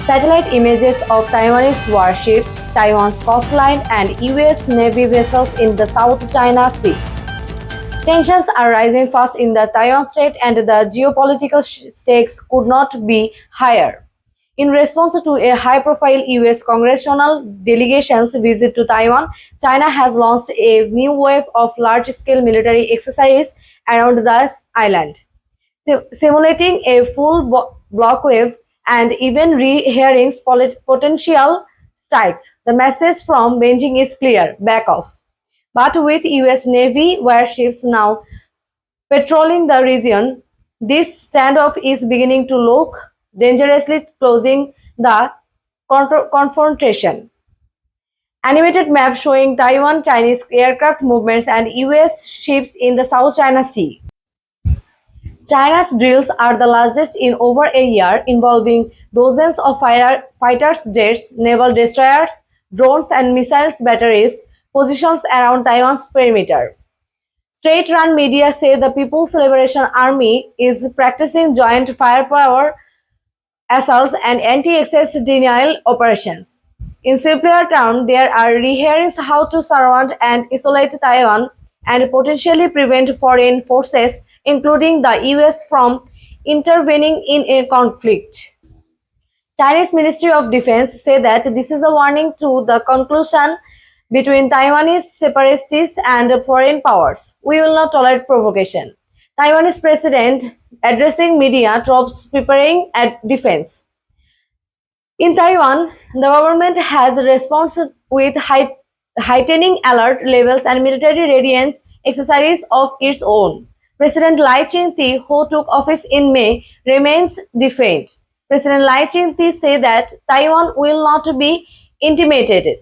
Satellite images of Taiwanese warships, Taiwan's coastline, and US Navy vessels in the South China Sea. Tensions are rising fast in the Taiwan Strait, and the geopolitical stakes could not be higher. In response to a high-profile US congressional delegation's visit to Taiwan, China has launched a new wave of large-scale military exercises around the island, simulating a full blockade and even rehearing potential strikes. The message from Beijing is clear: back off. But with US Navy warships now patrolling the region, this standoff is beginning to look dangerously closing the confrontation. Animated map showing Taiwan Chinese aircraft movements and US ships in the South China Sea. China's drills are the largest in over a year, involving dozens of fighters jets, naval destroyers, drones and missiles batteries positions around Taiwan's perimeter. State-run media say the People's Liberation Army is practicing joint firepower assaults and anti-access denial operations. In simpler terms, there are rehearings how to surround and isolate Taiwan and potentially prevent foreign forces, including the US, from intervening in a conflict. Chinese Ministry of Defense say that this is a warning to the conclusion between Taiwanese separatists and foreign powers. We will not tolerate provocation. Taiwanese president addressing media troops preparing at defense. In Taiwan, the government has responded with heightening alert levels and military readiness exercises of its own. President Lai Ching-te, who took office in May, remains defiant. President Lai Ching-te said that Taiwan will not be intimidated.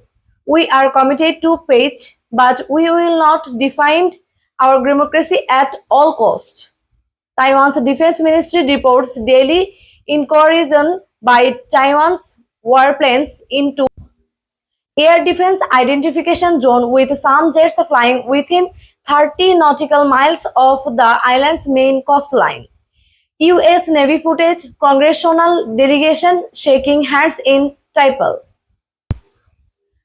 We are committed to peace, but we will not defend our democracy at all costs. Taiwan's defense ministry reports daily incursion by Taiwan's warplanes into air defense identification zone, with some jets flying within 30 nautical miles of the island's main coastline. US Navy footage, congressional delegation shaking hands in Taipei.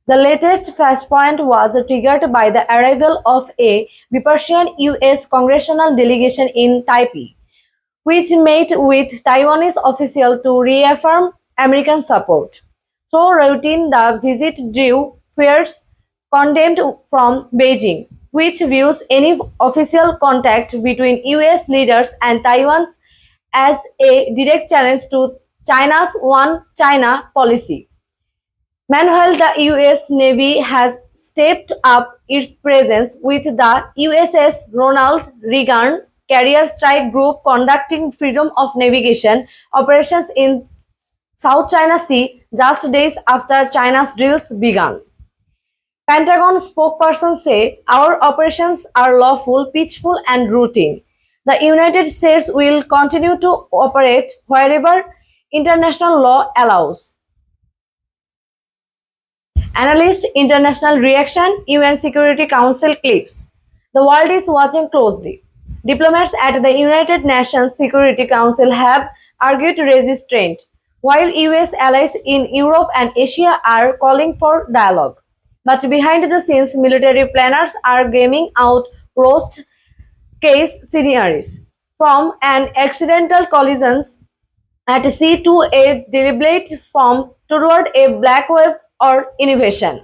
The latest flashpoint was triggered by the arrival of a bipartisan US congressional delegation in Taipei, which met with Taiwanese officials to reaffirm American support. Though routine, the visit drew fierce contempt from Beijing, which views any official contact between US leaders and Taiwan as a direct challenge to China's One China policy. Meanwhile, the US Navy has stepped up its presence, with the USS Ronald Reagan carrier strike group conducting freedom of navigation operations in South China Sea just days after China's drills began. Pentagon spokesperson say our operations are lawful, peaceful and routine. The United States will continue to operate wherever international law allows. Analyst international reaction, UN Security Council clips. The world is watching closely. Diplomats at the United Nations Security Council have argued restraint, while US allies in Europe and Asia are calling for dialogue. But behind the scenes, military planners are gaming out worst-case scenarios, from an accidental collision at sea to a deliberate form toward a black wave or innovation.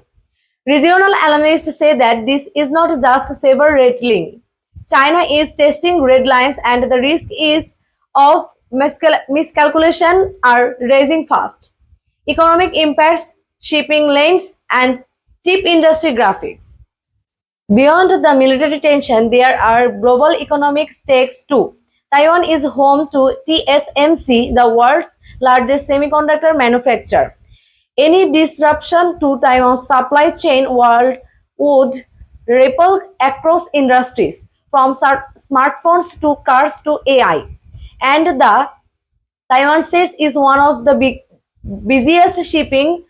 Regional analysts say that this is not just saber rattling. China is testing red lines, and the risk is of miscalculation are rising fast. Economic impacts, shipping lanes, and cheap industry graphics. Beyond the military tension, there are global economic stakes too. Taiwan is home to TSMC, the world's largest semiconductor manufacturer. Any disruption to Taiwan's supply chain world would ripple across industries, from smartphones to cars to AI. And the Taiwan Strait is one of the busiest shipping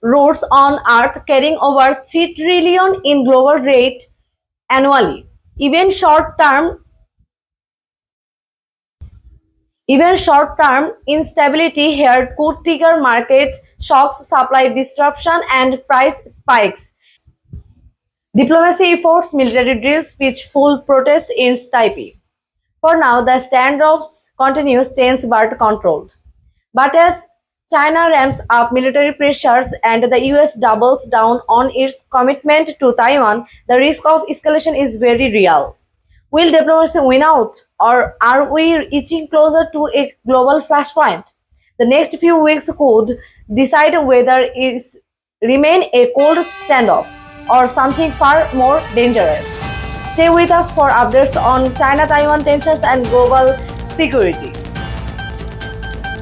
routes on Earth, carrying over 3 trillion in global trade annually. Even short-term Even short-term instability here could trigger market shocks, supply disruption, and price spikes. Diplomacy efforts, military drills, peaceful protests in Taipei. For now, the standoffs continues tense but controlled. But as China ramps up military pressures and the US doubles down on its commitment to Taiwan, the risk of escalation is very real. Will diplomacy win out, or are we inching closer to a global flashpoint? The next few weeks could decide whether it remain a cold standoff or something far more dangerous. Stay with us for updates on China-Taiwan tensions and global security.